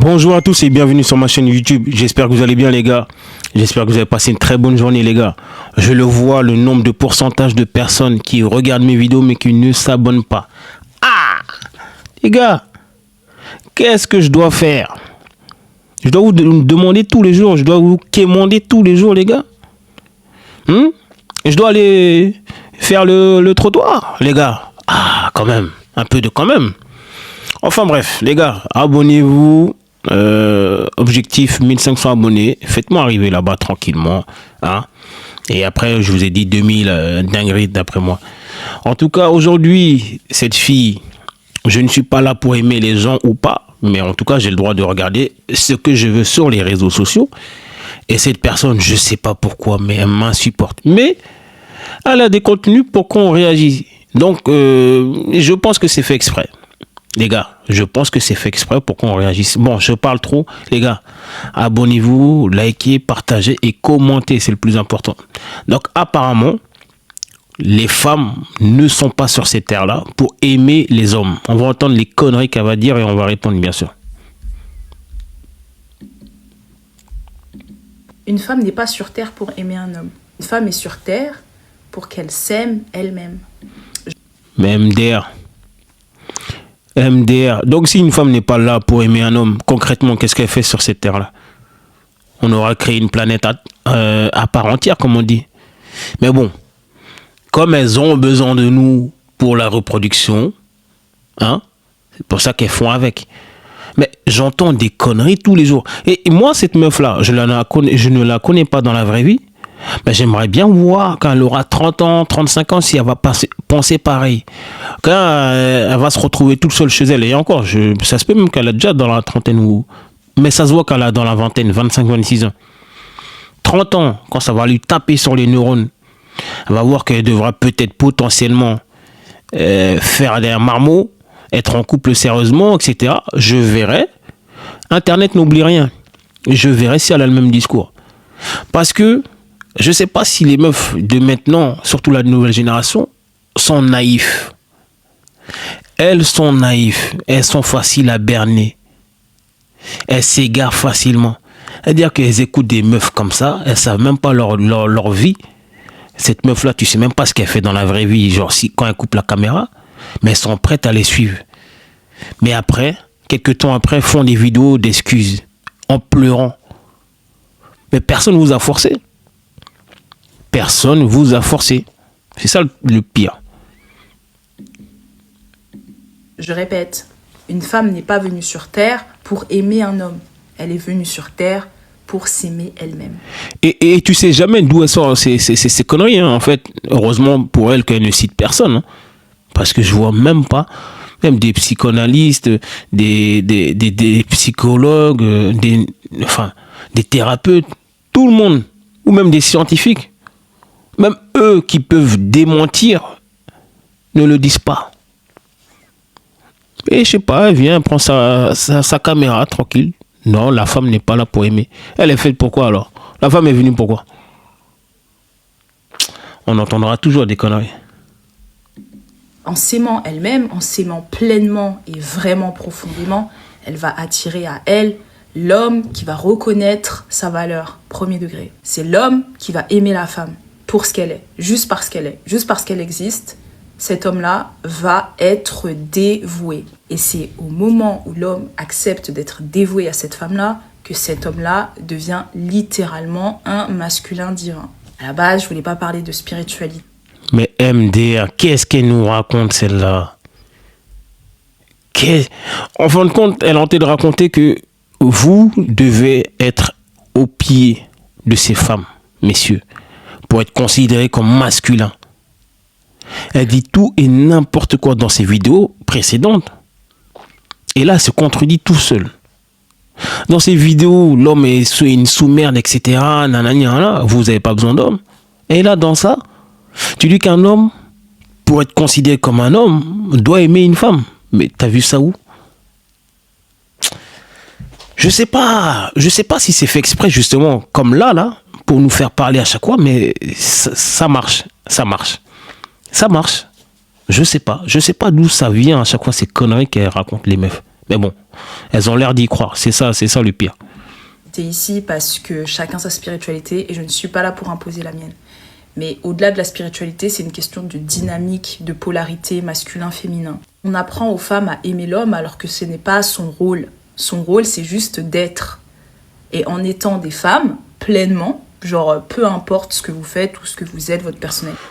Bonjour à tous et bienvenue sur ma chaîne YouTube. J'espère que vous allez bien les gars. J'espère que vous avez passé une très bonne journée les gars. Je le vois, le nombre de pourcentage de personnes qui regardent mes vidéos mais qui ne s'abonnent pas. Ah les gars, qu'est-ce que je dois faire? Je dois vous demander tous les jours, je dois vous quémander tous les jours les gars. Je dois aller faire le trottoir les gars. Ah quand même, un peu de quand même. Enfin bref les gars, abonnez-vous. Objectif 1500 abonnés, faites-moi arriver là-bas tranquillement, hein? Et après je vous ai dit 2000 dingueries d'après moi. En tout cas aujourd'hui cette fille, je ne suis pas là pour aimer les gens ou pas, mais en tout cas j'ai le droit de regarder ce que je veux sur les réseaux sociaux. Et cette personne, je sais pas pourquoi, mais elle m'insupporte, mais elle a des contenus pour qu'on réagisse. Donc je pense que c'est fait exprès. Les gars, je pense que c'est fait exprès pour qu'on réagisse. Bon, je parle trop. Les gars, abonnez-vous, likez, partagez et commentez. C'est le plus important. Donc, apparemment, les femmes ne sont pas sur cette terre-là pour aimer les hommes. On va entendre les conneries qu'elle va dire et on va répondre, bien sûr. Une femme n'est pas sur terre pour aimer un homme. Une femme est sur terre pour qu'elle s'aime elle-même. Mais MDR. Donc si une femme n'est pas là pour aimer un homme, concrètement, qu'est-ce qu'elle fait sur cette terre-là? On aura créé une planète à part entière, comme on dit. Mais bon, comme elles ont besoin de nous pour la reproduction, hein, c'est pour ça qu'elles font avec. Mais j'entends des conneries tous les jours. Et moi, cette meuf-là, je ne la connais pas dans la vraie vie. Mais j'aimerais bien voir quand elle aura 30 ans, 35 ans, si elle va penser pareil. Quand elle va se retrouver toute seule chez elle. Et encore, ça se peut même qu'elle est déjà dans la trentaine. Mais ça se voit qu'elle a dans la vingtaine, 25, 26 ans. 30 ans, quand ça va lui taper sur les neurones, elle va voir qu'elle devra peut-être potentiellement faire des marmots, être en couple sérieusement, etc. Je verrai. Internet n'oublie rien. Je verrai si elle a le même discours. Parce que je ne sais pas si les meufs de maintenant, surtout la nouvelle génération, sont naïfs. Elles sont naïfs. Elles sont faciles à berner. Elles s'égarent facilement. C'est-à-dire qu'elles écoutent des meufs comme ça. Elles ne savent même pas leur vie. Cette meuf-là, tu ne sais même pas ce qu'elle fait dans la vraie vie. Genre quand elle coupe la caméra. Mais elles sont prêtes à les suivre. Mais après, quelques temps après, font des vidéos d'excuses. En pleurant. Mais personne ne vous a forcé. Personne vous a forcé. C'est ça le pire. Je répète, une femme n'est pas venue sur terre pour aimer un homme. Elle est venue sur terre pour s'aimer elle-même. Et tu sais jamais d'où elles sortent ces conneries, hein, en fait. Heureusement pour elle qu'elle ne cite personne. Hein, parce que je vois même pas, même des psychanalystes, des psychologues, des thérapeutes, tout le monde, ou même des scientifiques. Même eux qui peuvent démentir ne le disent pas. Et je sais pas, elle vient, elle prend sa caméra tranquille. Non, la femme n'est pas là pour aimer. Elle est faite pour quoi alors? La femme est venue pour quoi? On entendra toujours des conneries. En s'aimant elle-même, en s'aimant pleinement et vraiment profondément, elle va attirer à elle l'homme qui va reconnaître sa valeur, premier degré. C'est l'homme qui va aimer la femme pour ce qu'elle est, juste parce qu'elle existe. Cet homme-là va être dévoué. Et c'est au moment où l'homme accepte d'être dévoué à cette femme-là que cet homme-là devient littéralement un masculin divin. À la base, je voulais pas parler de spiritualité. Mais MDR, qu'est-ce qu'elle nous raconte celle-là? En fin de compte, elle a tenté de raconter que vous devez être au pied de ces femmes, messieurs, pour être considéré comme masculin. Elle dit tout et n'importe quoi dans ses vidéos précédentes. Et là, elle se contredit tout seul. Dans ces vidéos, l'homme est une sous-merde, etc. Nanana, vous n'avez pas besoin d'homme. Et là, dans ça, tu dis qu'un homme, pour être considéré comme un homme, doit aimer une femme. Mais t'as vu ça où? Je sais pas si c'est fait exprès, justement, comme là, pour nous faire parler à chaque fois, mais ça marche. Je sais pas d'où ça vient à chaque fois ces conneries qu'elles racontent les meufs. Mais bon, elles ont l'air d'y croire. C'est ça le pire. T'es ici parce que chacun sa spiritualité et je ne suis pas là pour imposer la mienne. Mais au-delà de la spiritualité, c'est une question de dynamique, de polarité masculin-féminin. On apprend aux femmes à aimer l'homme alors que ce n'est pas son rôle. Son rôle, c'est juste d'être. Et en étant des femmes, pleinement, genre peu importe ce que vous faites ou ce que vous êtes, votre personnalité.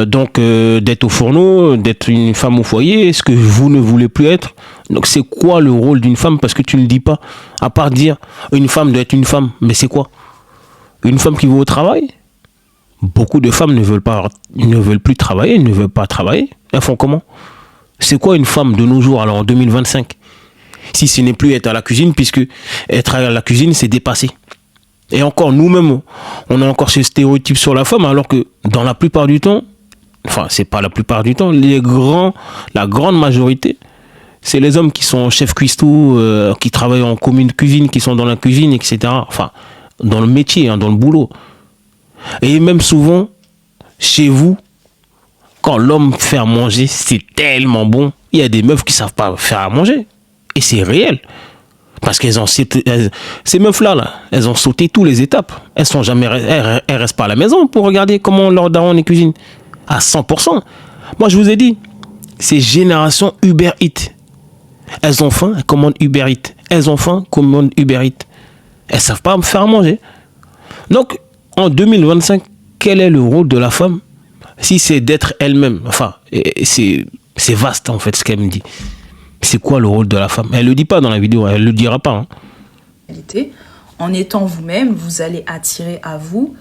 Donc d'être au fourneau, d'être une femme au foyer, ce que vous ne voulez plus être. Donc c'est quoi le rôle d'une femme? Parce que tu ne le dis pas. À part dire une femme doit être une femme. Mais c'est quoi? Une femme qui va au travail? Beaucoup de femmes ne veulent plus travailler, ne veulent pas travailler. Elles font comment? C'est quoi une femme de nos jours, alors en 2025? Si ce n'est plus être à la cuisine, puisque être à la cuisine, c'est dépassé. Et encore, nous-mêmes, on a encore ce stéréotype sur la femme, alors que dans la plupart du temps, enfin, c'est pas la plupart du temps, la grande majorité, c'est les hommes qui sont chefs cuistots, qui travaillent en commune cuisine, qui sont dans la cuisine, etc. Enfin, dans le métier, hein, dans le boulot. Et même souvent, chez vous, quand l'homme fait à manger, c'est tellement bon. Il y a des meufs qui savent pas faire à manger. Et c'est réel. Parce qu'elles ont ces meufs-là, elles ont sauté toutes les étapes. Elles restent pas à la maison pour regarder comment leur daron les cuisine. À 100%. Moi, je vous ai dit, c'est génération Uber Eats. Elles ont faim, elles commandent Uber Eats. Elles ont faim, commandent Uber Eats. Elles savent pas faire à manger. Donc, en 2025, quel est le rôle de la femme? Si c'est d'être elle-même. Enfin, c'est vaste en fait ce qu'elle me dit. C'est quoi le rôle de la femme? Elle le dit pas dans la vidéo, elle le dira pas. Hein. En étant vous-même, vous allez attirer à vous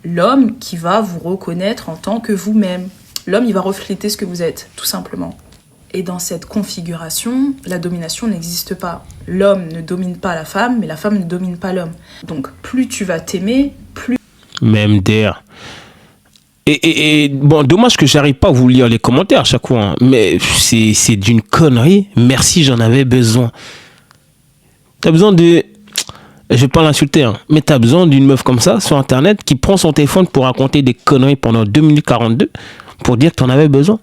l'homme qui va vous reconnaître en tant que vous-même. L'homme, il va refléter ce que vous êtes, tout simplement. Et dans cette configuration, la domination n'existe pas. L'homme ne domine pas la femme, mais la femme ne domine pas l'homme. Donc, plus tu vas t'aimer, plus... Même d'air. Et bon, dommage que j'arrive pas à vous lire les commentaires à chaque fois, hein, mais c'est d'une connerie. Merci, j'en avais besoin. T'as besoin de... Je vais pas l'insulter, hein, mais t'as besoin d'une meuf comme ça sur Internet qui prend son téléphone pour raconter des conneries pendant 2 minutes 42 pour dire que t'en avais besoin.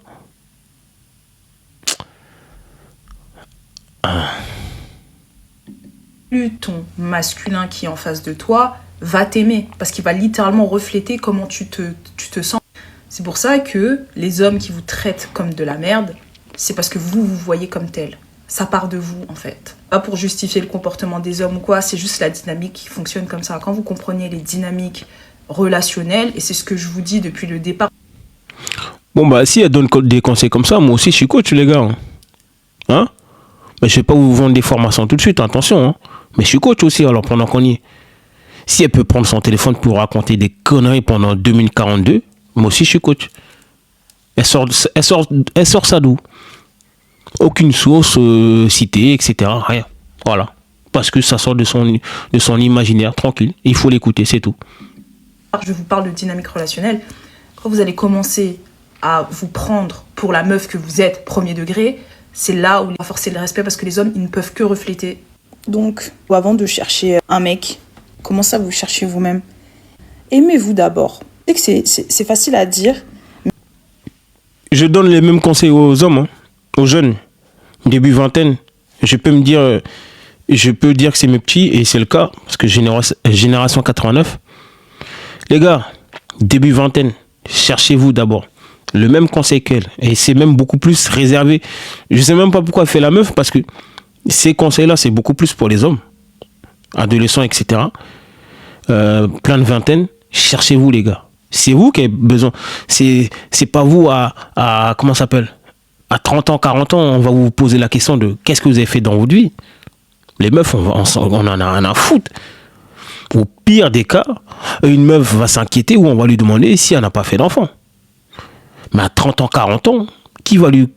Plus ton masculin qui est en face de toi va t'aimer, parce qu'il va littéralement refléter comment tu te sens. C'est pour ça que les hommes qui vous traitent comme de la merde, c'est parce que vous voyez comme tel. Ça part de vous, en fait. Pas pour justifier le comportement des hommes ou quoi, c'est juste la dynamique qui fonctionne comme ça. Quand vous comprenez les dynamiques relationnelles, et c'est ce que je vous dis depuis le départ. Bon, bah, si elle donne des conseils comme ça, moi aussi, je suis coach, les gars. Hein? Mais je vais pas vous vendre des formations tout de suite, attention. Hein? Mais je suis coach aussi, alors pendant qu'on y est. Si elle peut prendre son téléphone pour raconter des conneries pendant 2 minutes 42, moi aussi je suis coach. Elle sort ça d'où? Aucune source citée, etc. Rien. Voilà. Parce que ça sort de son imaginaire, tranquille. Il faut l'écouter, c'est tout. Je vous parle de dynamique relationnelle. Quand vous allez commencer à vous prendre pour la meuf que vous êtes, premier degré, c'est là où il va forcer le respect parce que les hommes, ils ne peuvent que refléter. Donc, avant de chercher un mec, commencez à vous chercher vous-même. Aimez-vous d'abord. Je sais que c'est facile à dire. Je donne les mêmes conseils aux hommes, hein, aux jeunes, début vingtaine. Je peux dire que c'est mes petits, et c'est le cas, parce que génération 89. Les gars, début vingtaine, cherchez-vous d'abord. Le même conseil qu'elle. Et c'est même beaucoup plus réservé. Je sais même pas pourquoi elle fait la meuf, parce que ces conseils-là, c'est beaucoup plus pour les hommes. Adolescents, etc. Plein de vingtaine, cherchez-vous les gars. C'est vous qui avez besoin. C'est pas vous à comment ça s'appelle, à 30 ans, 40 ans, on va vous poser la question de qu'est-ce que vous avez fait dans votre vie. Les meufs, on en a rien à foutre. Au pire des cas, une meuf va s'inquiéter ou on va lui demander si elle n'a pas fait d'enfant. Mais à 30 ans, 40 ans, qui va lui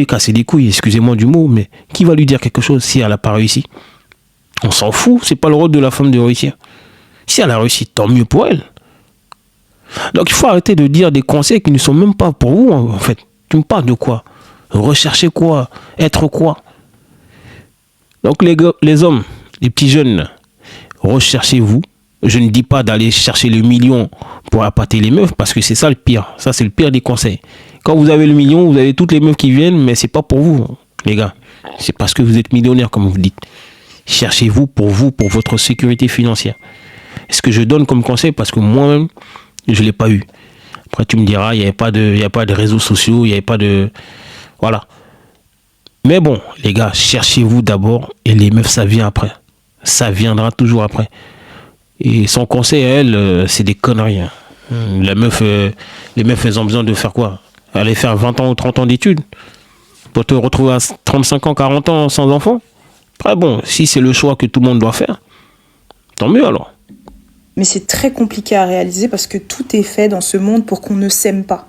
casser les couilles, excusez-moi du mot, mais qui va lui dire quelque chose si elle n'a pas réussi? On s'en fout, c'est pas le rôle de la femme de réussir. Si elle a réussi, tant mieux pour elle. Donc il faut arrêter de dire des conseils qui ne sont même pas pour vous, en fait. Tu me parles de quoi? Rechercher quoi? Être quoi? Donc les hommes, les petits jeunes, recherchez-vous. Je ne dis pas d'aller chercher le million pour appâter les meufs, parce que c'est ça le pire. Ça, c'est le pire des conseils. Quand vous avez le million, vous avez toutes les meufs qui viennent, mais c'est pas pour vous. les gars. C'est parce que vous êtes millionnaire, comme vous dites. Cherchez-vous, pour votre sécurité financière. Ce que je donne comme conseil, parce que moi-même, je ne l'ai pas eu. Après, tu me diras, il n'y avait pas de réseaux sociaux, il n'y avait pas de... Voilà. Mais bon, les gars, cherchez-vous d'abord, et les meufs, ça vient après. Ça viendra toujours après. Et son conseil à elle, c'est des conneries. Hein. Les meufs, elles ont besoin de faire quoi? Aller faire 20 ans ou 30 ans d'études pour te retrouver à 35 ans, 40 ans sans enfant. Après, bon, si c'est le choix que tout le monde doit faire, tant mieux alors. Mais c'est très compliqué à réaliser parce que tout est fait dans ce monde pour qu'on ne s'aime pas.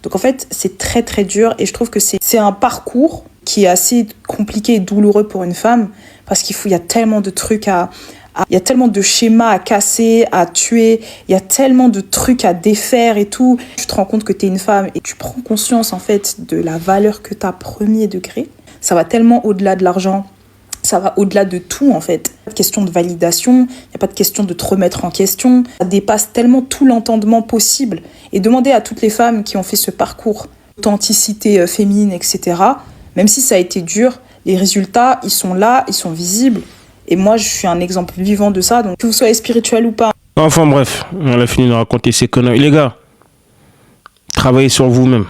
Donc en fait, c'est très très dur et je trouve que c'est un parcours qui est assez compliqué et douloureux pour une femme parce il y a tellement de trucs il y a tellement de schémas à casser, à tuer, il y a tellement de trucs à défaire et tout. Tu te rends compte que tu es une femme et tu prends conscience en fait de la valeur que tu as premier degré. Ça va tellement au-delà de l'argent, ça va au-delà de tout en fait. Il n'y a pas de question de validation, il n'y a pas de question de te remettre en question. Ça dépasse tellement tout l'entendement possible. Et demander à toutes les femmes qui ont fait ce parcours, authenticité féminine, etc., même si ça a été dur, les résultats, ils sont là, ils sont visibles. Et moi, je suis un exemple vivant de ça. Donc, que vous soyez spirituel ou pas. Enfin bref, on a fini de raconter ces conneries. Les gars, travaillez sur vous-même.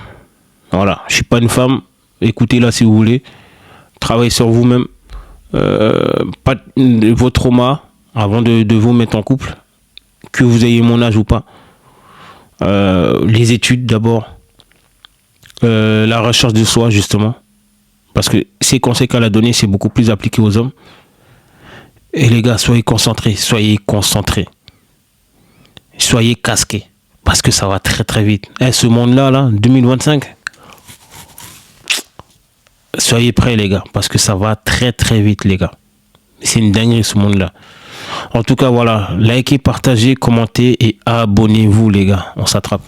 Voilà, je suis pas une femme. Écoutez-la si vous voulez. Travaillez sur vous-même. Pas vos traumas avant de vous mettre en couple. Que vous ayez mon âge ou pas. Les études d'abord. La recherche de soi, justement. Parce que ces conseils qu'elle a donnés, c'est beaucoup plus appliqué aux hommes. Et les gars, soyez concentrés, soyez casqués, parce que ça va très très vite. Ce monde-là, 2025, soyez prêts les gars, parce que ça va très très vite les gars. C'est une dinguerie ce monde-là. En tout cas, voilà, likez, partagez, commentez et abonnez-vous les gars, on s'attrape.